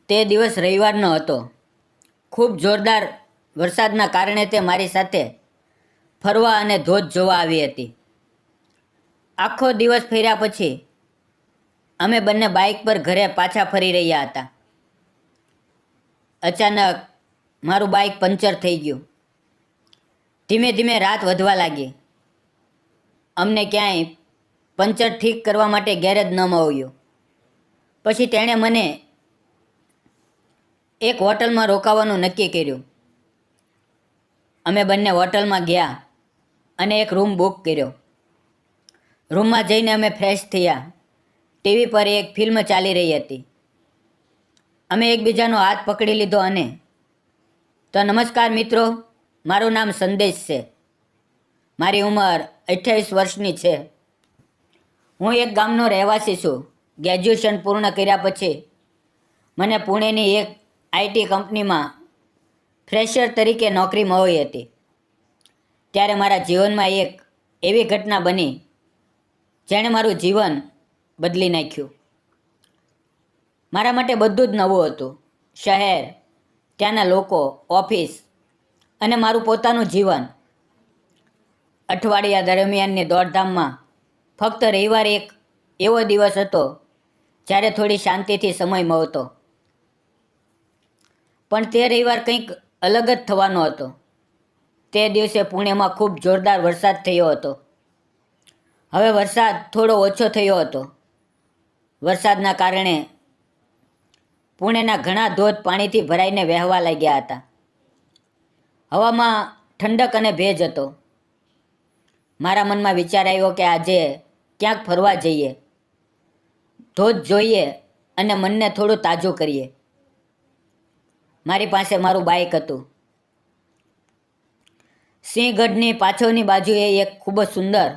તે દિવસ રવિવારનો હતો. ખૂબ જોરદાર વરસાદના કારણે તે મારી સાથે ફરવા અને ધોધ જોવા આવી હતી. આખો દિવસ ફર્યા પછી અમે બંને બાઇક પર ઘરે પાછા ફરી રહ્યા હતા. અચાનક મારું બાઇક પંચર થઈ ગયું. ધીમે ધીમે રાત વધવા લાગી. અમને ક્યાંય પંચર ઠીક કરવા માટે ગેરેજ ન મળ્યું. પછી તેણે મને એક હોટલમાં રોકાવાનું નક્કી કર્યું. અમે બંને હોટલમાં ગયા અને એક રૂમ બુક કર્યો. રૂમમાં જઈને અમે ફ્રેશ થયા. ટીવી પર એક ફિલ્મ ચાલી રહી હતી. અમે એકબીજાનો હાથ પકડી લીધો અને તો નમસ્કાર મિત્રો, મારું નામ સંદેશ છે. મારી ઉંમર 28 વર્ષની છે. હું એક ગામનો રહેવાસી છું. ગ્રેજ્યુએશન પૂર્ણ કર્યા પછી મને પુણેની એક આઈટી કંપનીમાં ફ્રેશર તરીકે નોકરી મળી હતી. ત્યારે મારા જીવનમાં એક એવી ઘટના બની જેણે મારું જીવન બદલી નાખ્યું. મારા માટે બધું જ નવું હતું. શહેર, ત્યાંના લોકો, ઓફિસ અને મારું પોતાનું જીવન. અઠવાડિયા દરમિયાનની દોડધામમાં ફક્ત રવિવાર એક એવો દિવસ હતો જ્યારે થોડી શાંતિથી સમય મળતો. પણ તે રવિવાર કંઈક અલગ જ થવાનો હતો. તે દિવસે પુણેમાં ખૂબ જોરદાર વરસાદ થયો હતો. હવે વરસાદ થોડો ઓછો થયો હતો. વરસાદના કારણે પુણેના ઘણા ધોધ પાણીથી ભરાઈને વહેવા લાગ્યા હતા. હવામાં ઠંડક અને ભેજ હતો. મારા મનમાં વિચાર આવ્યો કે આજે ક્યાંક ફરવા જઈએ, ધોધ જોઈએ અને મનને થોડું તાજું કરીએ. મારી પાસે મારું બાઇક હતું. સિંહગઢની પાછળની બાજુએ એક ખૂબ જ સુંદર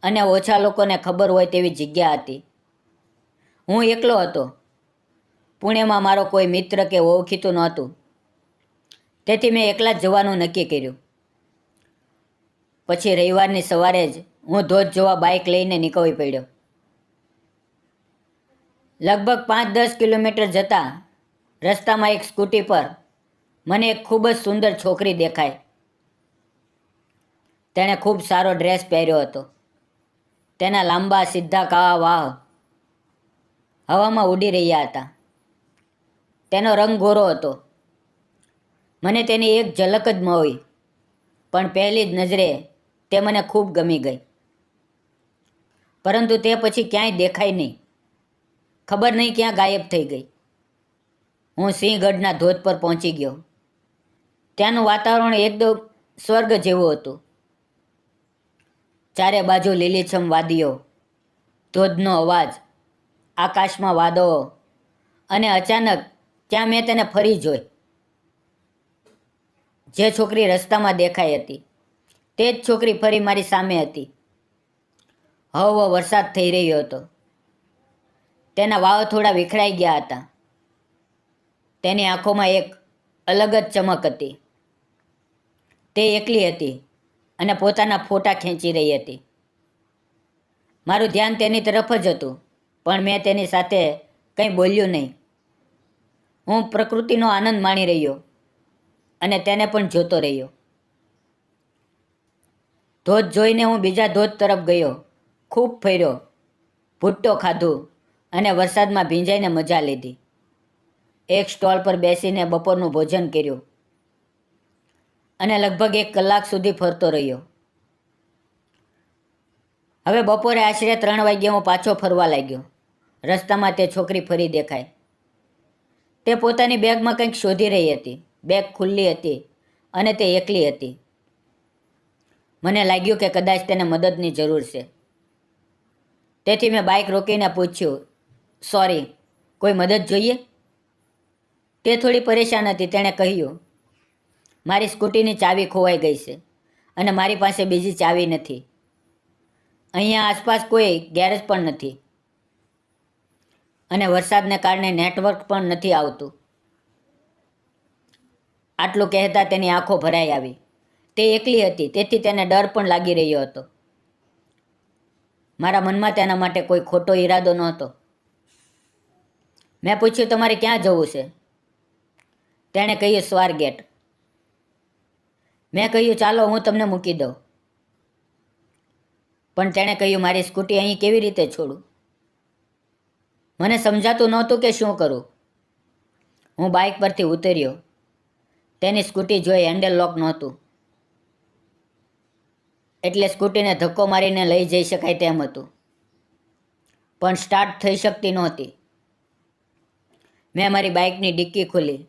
અને ઓછા લોકોને ખબર હોય તેવી જગ્યા હતી. હું એકલો હતો. પુણેમાં મારો કોઈ મિત્ર કે ઓળખીતું નહોતું. તેથી મેં એકલા જ જવાનું નક્કી કર્યું. પછી રવિવારની સવારે જ હું ધોધ જોવા બાઇક લઈને નીકળી પડ્યો. લગભગ 5-10 કિલોમીટર જતાં રસ્તામાં એક સ્કૂટી પર મને એક ખૂબ જ સુંદર છોકરી દેખાઈ. તેણે ખૂબ સારો ડ્રેસ પહેર્યો હતો. તેના લાંબા સીધા કાળા વાળ હવામાં ઉડી રહ્યા હતા. તેનો રંગ ગોરો હતો. મને તેની એક ઝલક જ મળી, પણ પહેલી જ નજરે તે મને ખૂબ ગમી ગઈ. પરંતુ તે પછી ક્યાંય દેખાઈ નહીં. ખબર નહીં ક્યાં ગાયબ થઈ ગઈ. હું સિંહગઢના ધોધ પર પહોંચી ગયો. ત્યાંનું વાતાવરણ એકદમ સ્વર્ગ જેવું હતું. ચારે બાજુ લીલીછમ વાદીઓ, ધોધનો અવાજ, આકાશમાં વાદળો અને અચાનક ત્યાં મેં તેને ફરી જોઈ. જે છોકરી રસ્તામાં દેખાઈ હતી તે જ છોકરી ફરી મારી સામે હતી. હળવો વરસાદ થઈ રહ્યો હતો. તેના વાળ થોડા વિખરાઈ ગયા હતા. તેની આંખોમાં એક અલગ જ ચમક હતી. તે એકલી હતી અને પોતાના ફોટા ખેંચી રહી હતી. મારું ધ્યાન તેની તરફ જ હતું, પણ મેં તેની સાથે કંઈ બોલ્યું નહીં. હું પ્રકૃતિનો આનંદ માણી રહ્યો અને તેને પણ જોતો રહ્યો. ધોધ જોઈને હું બીજા ધોધ તરફ ગયો. ખૂબ ફર્યો, ભુટ્ટો ખાધું અને વરસાદમાં ભીંજાઈને મજા લીધી. એક સ્ટોલ પર બેસીને બપોરનું ભોજન કર્યું અને લગભગ 1 કલાક સુધી ફરતો રહ્યો. હવે બપોરે આશરે 3 વાગ્યે હું પાછો ફરવા લાગ્યો. રસ્તામાં તે છોકરી ફરી દેખાઈ. તે પોતાની બેગમાં કંઈક શોધી રહી હતી. બેગ ખુલ્લી હતી અને તે એકલી હતી. મને લાગ્યું કે કદાચ તેને મદદની જરૂર છે. તેથી મેં બાઇક રોકીને પૂછ્યું, સોરી, કોઈ મદદ જોઈએ? તે થોડી પરેશાન હતી. તેણે કહ્યું, મારી સ્કૂટીની ચાવી ખોવાઈ ગઈ છે અને મારી પાસે બીજી ચાવી નથી. અહીંયા આસપાસ કોઈ ગેરેજ પણ નથી અને વરસાદને કારણે નેટવર્ક પણ નથી આવતું. આટલું કહેતા તેની આંખો ભરાઈ આવી. તે એકલી હતી, તેથી તેને ડર પણ લાગી રહ્યો હતો. મારા મનમાં તેના માટે કોઈ ખોટો ઈરાદો નહોતો. મેં પૂછ્યું, તમારે ક્યાં જવું છે? તેણે કહ્યું સ્વારગેટ. મેં કહ્યું ચાલો હું તમને મૂકી દઉં. પણ તેણે કહ્યું મારી સ્કૂટી અહીં કેવી રીતે છોડું? મને સમજાતું નહોતું કે શું કરું. હું બાઇક પરથી ઉતર્યો. તેની સ્કૂટી જોઈ હેન્ડલ લોક નહોતું, એટલે સ્કૂટીને ધક્કો મારીને લઈ જઈ શકાય તેમ હતું, પણ સ્ટાર્ટ થઈ શકતી નહોતી. મેં મારી બાઇકની ડિક્કી ખોલી.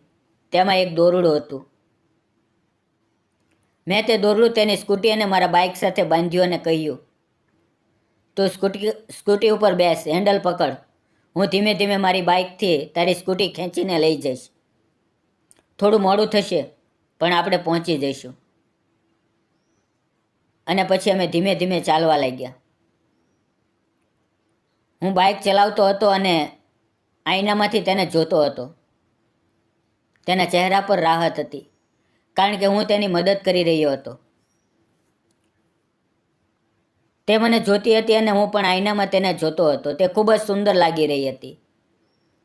તેમાં એક દોરડું હતું. મેં તે દોરડું તેની સ્કૂટી અને મારા બાઇક સાથે બાંધ્યું અને કહ્યું, તું સ્કૂટી ઉપર બેસ, હેન્ડલ પકડ. હું ધીમે ધીમે મારી બાઇકથી તારી સ્કૂટી ખેંચીને લઈ જઈશ. થોડું મોડું થશે, પણ આપણે પહોંચી જઈશું. અને પછી અમે ધીમે ધીમે ચાલવા લાગ્યા. હું બાઇક ચલાવતો હતો અને આઈનામાંથી તેને જોતો હતો. તેના ચહેરા પર રાહત હતી, કારણ કે હું તેની મદદ કરી રહ્યો હતો. તે મને જોતી હતી અને હું પણ આઈનામાં તેને જોતો હતો. તે ખૂબ જ સુંદર લાગી રહી હતી.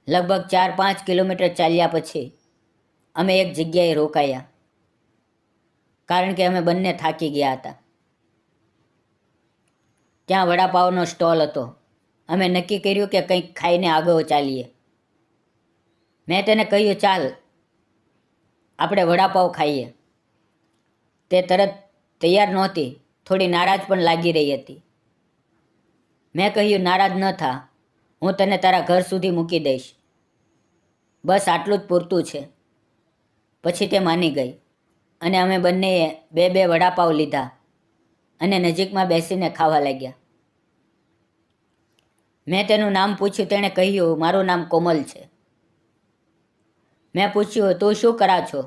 લગભગ 4-5 કિલોમીટર ચાલ્યા પછી અમે એક જગ્યાએ રોકાયા, કારણ કે અમે બંને થાકી ગયા હતા. ત્યાં વડાપાવનો સ્ટોલ હતો. અમે નક્કી કર્યું કે કંઈક ખાઈને આગળ ચાલીએ. મેં તેને કહ્યું ચાલ આપણે વડાપાવ ખાઈએ. તે તરત તૈયાર નહોતી, થોડી નારાજ પણ લાગી રહી હતી. મેં કહ્યું નારાજ ન થા, હું તને તારા ઘર સુધી મૂકી દઈશ. બસ આટલું જ પૂરતું છે. પછી તે માની ગઈ અને અમે બંનેએ બે વડાપાવ લીધા અને નજીકમાં બેસીને ખાવા લાગ્યા. મેં તેનું નામ પૂછ્યું. તેણે કહ્યું મારું નામ કોમલ છે. મેં પૂછ્યું તું શું કરા છો?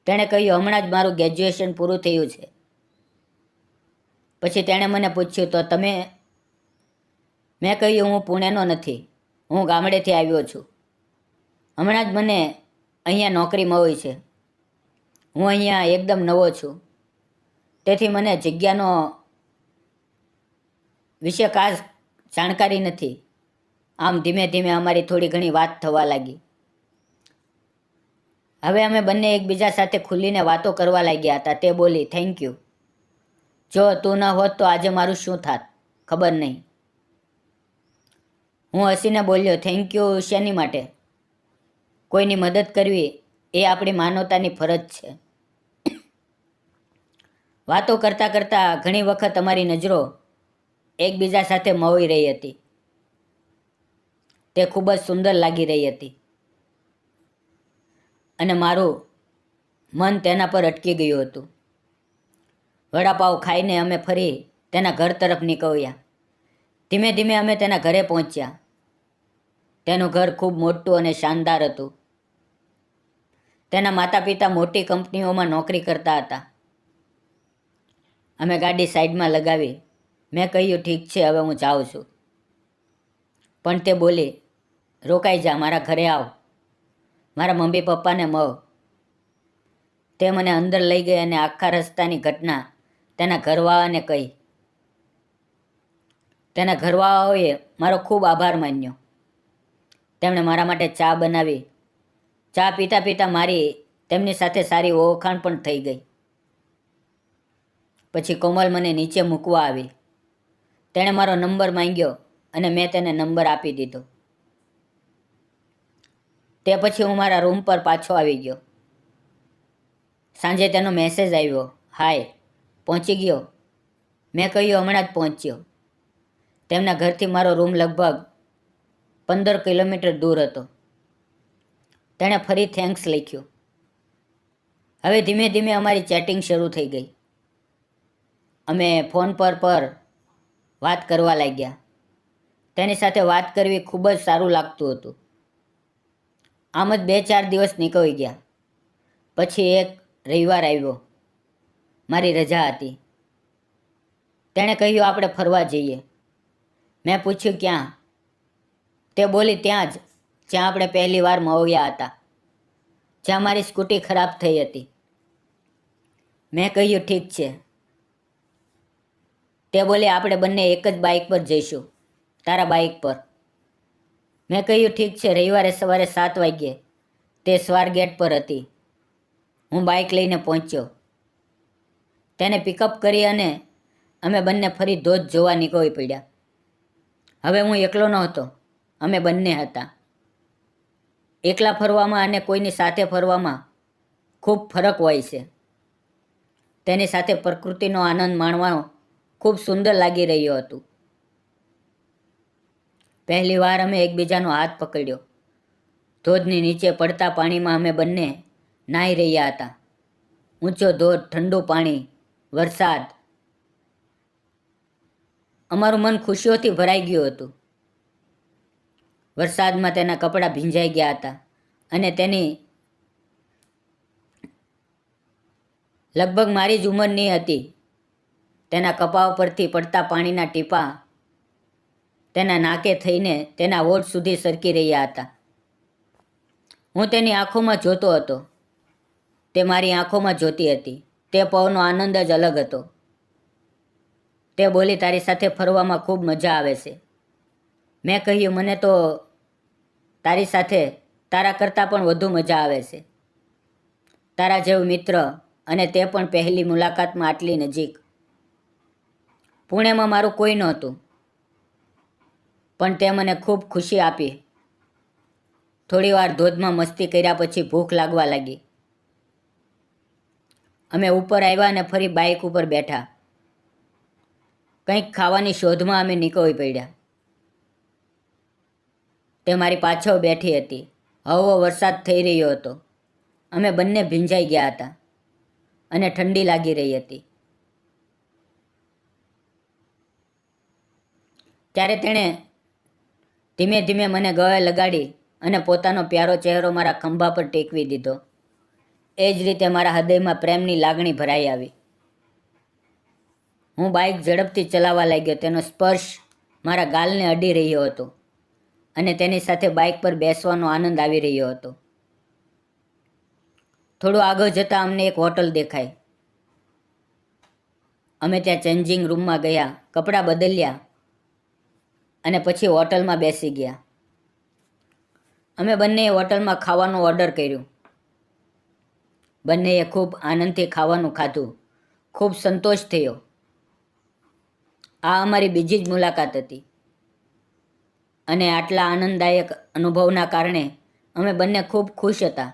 તેણે કહ્યું હમણાં જ મારું ગ્રેજ્યુએશન પૂરું થયું છે. પછી તેણે મને પૂછ્યું તો તમે? મેં કહ્યું હું પુણેનો નથી, હું ગામડેથી આવ્યો છું. હમણાં જ મને અહીંયા નોકરી મળી છે. હું અહીંયા એકદમ નવો છું, તેથી મને જગ્યાનો વિશે ખાસ જાણકારી નથી. આમ ધીમે ધીમે અમારી થોડી ઘણી વાત થવા લાગી. હવે અમે બંને એકબીજા સાથે ખુલીને વાતો કરવા લાગ્યા હતા. તે બોલી થેન્ક યુ. જો તું ન હોત તો આજે મારું શું થાત ખબર નહીં. હું હસીને બોલ્યો થેન્ક યુ શેની માટે? કોઈની મદદ કરવી એ આપણી માનવતાની ફરજ છે. વાતો કરતાં કરતાં ઘણી વખત અમારી નજરો એકબીજા સાથે મળી રહી હતી. તે ખૂબ જ સુંદર લાગી રહી હતી અને મારું મન તેના પર અટકી ગયું હતું. વડાપાવ ખાઈને અમે ફરી તેના ઘર તરફ નીકળ્યા. ધીમે ધીમે અમે તેના ઘરે પહોંચ્યા. તેનું ઘર ખૂબ મોટું અને શાનદાર હતું. તેના માતા પિતા મોટી કંપનીઓમાં નોકરી કરતા હતા. અમે ગાડી સાઈડમાં લગાવી. મેં કહ્યું ઠીક છે, હવે હું જાઉં છું. પણ તે બોલી રોકાઈ જા, મારા ઘરે આવ, મારા મમ્મી પપ્પાને મળ. તે મને અંદર લઈ ગઈ અને આખા રસ્તાની ઘટના તેના ઘરવાળાને કહી. તેના ઘરવાળાઓએ મારો ખૂબ આભાર માન્યો. તેમણે મારા માટે ચા બનાવી. ચા પીતા પીતા મારી તેમની સાથે સારી ઓળખાણ પણ થઈ ગઈ. પછી કોમલ મને નીચે મૂકવા આવી. તેણે મારો નંબર માંગ્યો અને મેં તેને નંબર આપી દીધો. તે પછી હું મારા રૂમ પર પાછો આવી ગયો. સાંજે તેનો મેસેજ આવ્યો, હાય, પહોંચી ગયો? મેં કહ્યું હમણાં જ પહોંચ્યો. તેમના ઘરથી મારો રૂમ લગભગ 15 કિલોમીટર દૂર હતો. તેણે ફરી થેન્ક્સ લખ્યું. હવે ધીમે ધીમે અમારી ચેટિંગ શરૂ થઈ ગઈ. અમે ફોન પર વાત કરવા લાગ્યા. તેની સાથે વાત કરવી ખૂબ જ સારું લાગતું હતું. આમ જ 2-4 દિવસ નીકળી ગયા. પછી એક રવિવાર આવ્યો. મારી રજા હતી. તેણે કહ્યું આપણે ફરવા જઈએ. મેં પૂછ્યું ક્યાં? તે બોલી ત્યાં જ જ્યાં આપણે પહેલી વાર મળ્યા હતા, જ્યાં મારી સ્કૂટી ખરાબ થઈ હતી. મેં કહ્યું ઠીક છે. તે બોલી આપણે બંને એક જ બાઇક પર જઈશું, તારા બાઇક પર. મેં કહ્યું ઠીક છે. રવિવારે સવારે 7 વાગ્યે તે સ્વારગેટ પર હતી. હું બાઇક લઈને પહોંચ્યો. તેને પિકઅપ કરી અને અમે બંને ફરી ધોધ જોવા નીકળી પડ્યા. હવે હું એકલો નહોતો, અમે બંને હતા. એકલા ફરવામાં અને કોઈની સાથે ફરવામાં ખૂબ ફરક હોય છે. તેની સાથે પ્રકૃતિનો આનંદ માણવાનો ખૂબ સુંદર લાગી રહ્યું હતું. પહેલી વાર અમે એકબીજાનો હાથ પકડ્યો. ધોધની નીચે પડતા પાણીમાં અમે બંને નાહી રહ્યા હતા. ઊંચો ધોધ, ઠંડુ પાણી, વરસાદ. અમારું મન ખુશીઓથી ભરાઈ ગયું હતું. વરસાદમાં તેના કપડાં ભીંજાઈ ગયા હતા અને તેની લગભગ મારી જ ઉંમરની હતી. તેના કપાળ પરથી પડતા પાણીના ટીપાં તેના નાકે થઈને તેના હોઠ સુધી સરકી રહ્યા હતા. હું તેની આંખોમાં જોતો હતો. તે મારી આંખોમાં જોતી હતી. તે પળનો આનંદ જ અલગ હતો. તે બોલી, તારી સાથે ફરવામાં ખૂબ મજા આવે છે. મેં કહ્યું, મને તો તારી સાથે તારા કરતાં પણ વધુ મજા આવે છે. તારા જેવો મિત્ર, અને તે પણ પહેલી મુલાકાતમાં આટલી નજીક. પુણેમાં મારું કોઈ નહોતું, પણ તે મને ખૂબ ખુશી આપી. થોડી વાર ધોધમાં મસ્તી કર્યા પછી ભૂખ લાગવા લાગી. અમે ઉપર આવ્યા અને ફરી બાઇક ઉપર બેઠા. કંઈક ખાવાની શોધમાં અમે નીકળી પડ્યા. તે મારી પાછળ બેઠી હતી. હળવો વરસાદ થઈ રહ્યો હતો. અમે બંને ભીંજાઈ ગયા હતા અને ઠંડી લાગી રહી હતી. ત્યારે તેણે ધીમે ધીમે મને ગળે લગાડી અને પોતાનો પ્યારો ચહેરો મારા ખંભા પર ટેકવી દીધો. એ જ રીતે મારા હૃદયમાં પ્રેમની લાગણી ભરાઈ આવી. હું બાઇક ઝડપથી ચલાવવા લાગ્યો. તેનો સ્પર્શ મારા ગાલને અડી રહ્યો હતો અને તેની સાથે બાઇક પર બેસવાનો આનંદ આવી રહ્યો હતો. થોડું આગળ જતાં અમને એક હોટલ દેખાઈ. અમે ત્યાં ચેન્જિંગ રૂમમાં ગયા, કપડાં બદલ્યા અને પછી હોટલમાં બેસી ગયા. અમે બંનેએ હોટલમાં ખાવાનું ઓર્ડર કર્યું. બંનેએ ખૂબ આનંદથી ખાવાનું ખાધું. ખૂબ સંતોષ થયો. આ અમારી બીજી જ મુલાકાત હતી અને આટલા આનંદદાયક અનુભવના કારણે અમે બંને ખૂબ ખુશ હતા.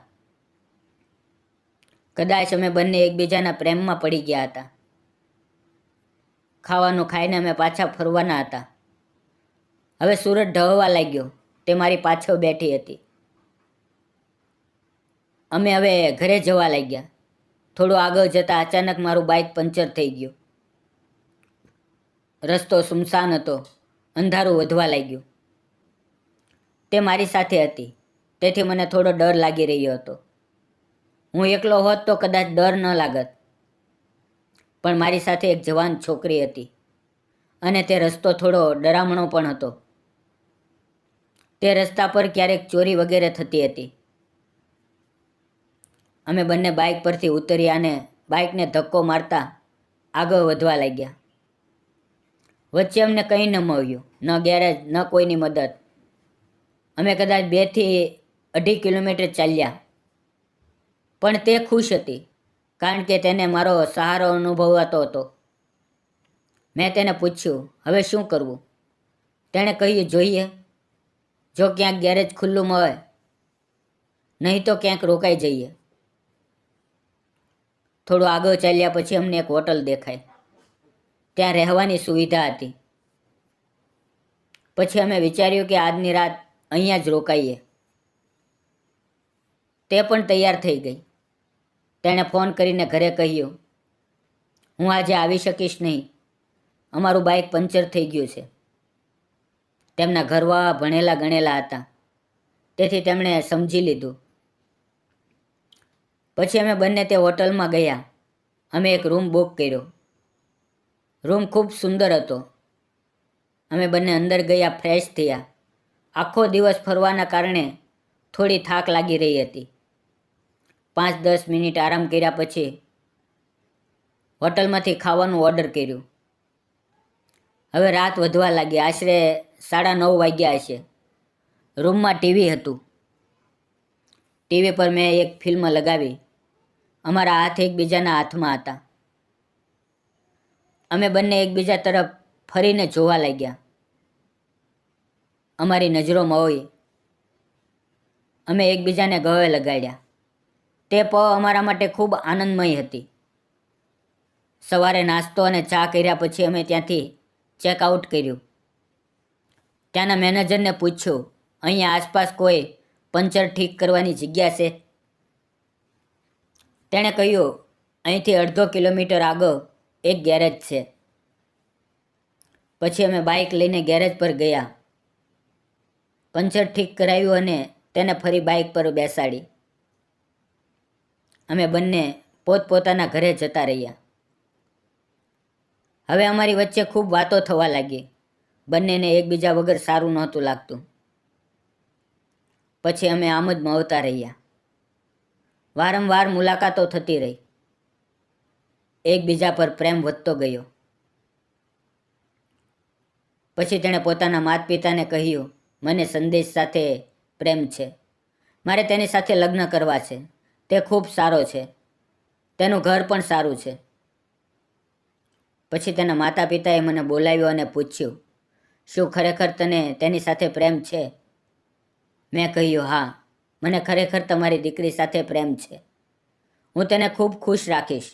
કદાચ અમે બંને એકબીજાના પ્રેમમાં પડી ગયા હતા. ખાવાનું ખાઈને અમે પાછા ફરવાના હતા. હવે સૂરજ ઢળવા લાગ્યો. તે મારી પાછળ બેઠી હતી. અમે હવે ઘરે જવા લાગ્યા. થોડું આગળ જતાં અચાનક મારું બાઇક પંચર થઈ ગયું. રસ્તો સુમસાન હતો. અંધારું વધવા લાગ્યું. તે મારી સાથે હતી, તેથી મને થોડો ડર લાગી રહ્યો હતો. હું એકલો હોત તો કદાચ ડર ન લાગત, પણ મારી સાથે એક જવાન છોકરી હતી અને તે રસ્તો થોડો ડરામણો પણ હતો. તે રસ્તા પર ક્યારેક ચોરી વગેરે થતી હતી. અમે બંને બાઇક પરથી ઉતર્યા અને બાઇકને ધક્કો મારતા આગળ વધવા લાગ્યા. વચ્ચે અમને કંઈ ન મળ્યું, ન ગેરેજ, ન કોઈની મદદ. અમે કદાચ 2 થી 2.5 કિલોમીટર ચાલ્યા. પણ તે ખુશ હતી, કારણ કે તેને મારો સહારો અનુભવાતો હતો. મેં તેને પૂછ્યું, હવે શું કરવું? તેણે કહ્યું, જોઈએ, જો ક્યાંક ગેરેજ ખુલ્લું મળે, નહીં તો ક્યાંક રોકાઈ જઈએ. થોડું આગળ ચાલ્યા પછી અમને એક હોટલ દેખાઈ. ત્યાં રહેવાની સુવિધા હતી. પછી અમે વિચાર્યું કે આજની રાત અહીંયા જ રોકાઈએ. તે પણ તૈયાર થઈ ગઈ. તેણે ફોન કરીને ઘરે કહ્યું, હું આજે આવી શકીશ નહીં. અમારું બાઇક પંચર થઈ ગયું છે. તેમના ઘરવાળા ભણેલા ગણેલા હતા, તેથી તેમણે સમજી લીધું. પછી અમે બંને તે હોટલમાં ગયા. અમે એક રૂમ બુક કર્યો. રૂમ ખૂબ સુંદર હતો. અમે બંને અંદર ગયા, ફ્રેશ થયા. આખો દિવસ ફરવાના કારણે થોડી થાક લાગી રહી હતી. 5-10 મિનિટ આરામ કર્યા પછી હોટલમાંથી ખાવાનું ઓર્ડર કર્યું. હવે રાત વધવા લાગી. આશરે 9:30 વાગ્યા હશે. રૂમમાં ટીવી હતું. ટીવી પર મેં એક ફિલ્મ લગાવી. અમારા હાથ એકબીજાના હાથમાં હતા. અમે બંને એકબીજા તરફ ફરીને જોવા લાગ્યા. અમારી નજરો મળી. અમે એકબીજાને ગળે લગાડ્યા. તે પળ અમારા માટે ખૂબ આનંદમય હતી. સવારે નાસ્તો અને ચા કર્યા પછી અમે ત્યાંથી ચેકઆઉટ કર્યું. ત્યાંના મેનેજરને પૂછ્યું, અહીંયા આસપાસ કોઈ પંચર ઠીક કરવાની જગ્યા છે? તેણે કહ્યું, અહીંથી અડધો કિલોમીટર આગળ એક ગેરેજ છે. પછી અમે બાઇક લઈને ગેરેજ પર ગયા. પંચર ઠીક કરાવ્યું અને તેને ફરી બાઇક પર બેસાડી. અમે બંને પોતપોતાના ઘરે જતા રહ્યા. હવે અમારી વચ્ચે ખૂબ વાતો થવા લાગી. બંનેને એકબીજા વગર સારું નહોતું લાગતું. પછી અમે આમ જ મળતા રહ્યા. વારંવાર મુલાકાતો થતી રહી. એકબીજા પર પ્રેમ વધતો ગયો. પછી તેણે પોતાના માતા પિતાને કહ્યું, મને સંદેશ સાથે પ્રેમ છે. મારે તેની સાથે લગ્ન કરવા છે. તે ખૂબ સારો છે. તેનું ઘર પણ સારું છે. પછી તેના માતા પિતાએ મને બોલાવ્યો અને પૂછ્યું, શું ખરેખર તને તેની સાથે પ્રેમ છે? મેં કહ્યું, હા, મને ખરેખર તમારી દીકરી સાથે પ્રેમ છે. હું તેને ખૂબ ખુશ રાખીશ.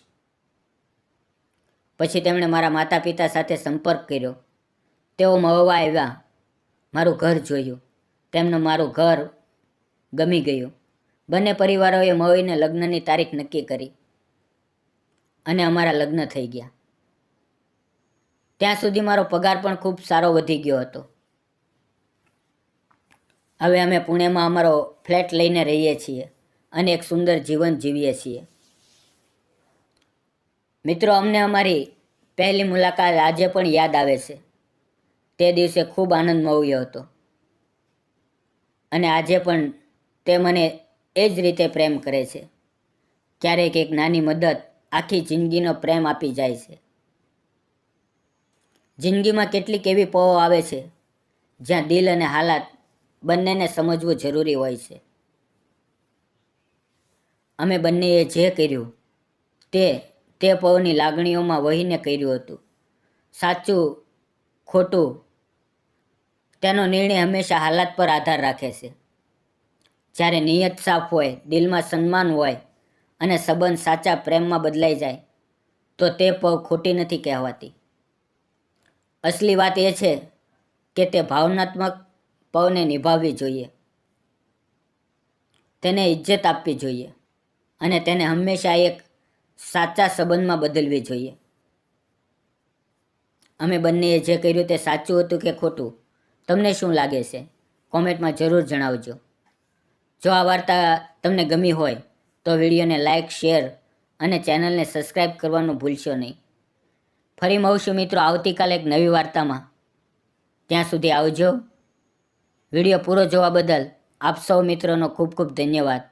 પછી તેમણે મારા માતા પિતા સાથે સંપર્ક કર્યો. તેઓ મળવા આવ્યા. મારું ઘર જોયું. તેમને મારું ઘર ગમી ગયું. બંને પરિવારોએ મળીને લગ્નની તારીખ નક્કી કરી અને અમારા લગ્ન થઈ ગયા. ત્યાં સુધી મારો પગાર પણ ખૂબ સારો વધી ગયો હતો. હવે અમે પુણેમાં અમારો ફ્લેટ લઈને રહીએ છીએ અને એક સુંદર જીવન જીવીએ છીએ. મિત્રો, અમને અમારી પહેલી મુલાકાત આજે પણ યાદ આવે છે. તે દિવસે ખૂબ આનંદ મળ્યો હતો અને આજે પણ તે મને એ જ રીતે પ્રેમ કરે છે. ક્યારેક એક નાની મદદ આખી જિંદગીનો પ્રેમ આપી જાય છે. જિંદગીમાં કેટલીક એવી પળો આવે છે જ્યાં દિલ અને હાલાત બંનેને સમજવું જરૂરી હોય છે. અમે બંનેએ જે કર્યું તે પળની લાગણીઓમાં વહીને કર્યું હતું. સાચું ખોટું તેનો નિર્ણય હંમેશા હાલાત પર આધાર રાખે છે. જ્યારે નિયત સાફ હોય, દિલમાં સન્માન હોય અને સંબંધ સાચા પ્રેમમાં બદલાઈ જાય તો તે પળ ખોટી નથી કહેવાતી. અસલી વાત એ છે કે તે ભાવનાત્મક પળને નિભાવવી જોઈએ, તેને ઇજ્જત આપવી જોઈએ અને તેને હંમેશા એક સાચા સંબંધમાં બદલવી જોઈએ. અમે બંનેએ જે કર્યું તે સાચું હતું કે ખોટું, તમને શું લાગે છે? કોમેન્ટમાં જરૂર જણાવજો. જો આ વાર્તા તમને ગમી હોય તો વિડીયોને લાઇક, શેર અને ચેનલને સબસ્ક્રાઈબ કરવાનું ભૂલશો નહીં. ફરી મળશું મિત્રો આવતીકાલે એક નવી વાર્તામાં. ત્યાં સુધી આવજો. વિડીયો પૂરો જોવા બદલ આપ સૌ મિત્રોનો ખૂબ ખૂબ ધન્યવાદ.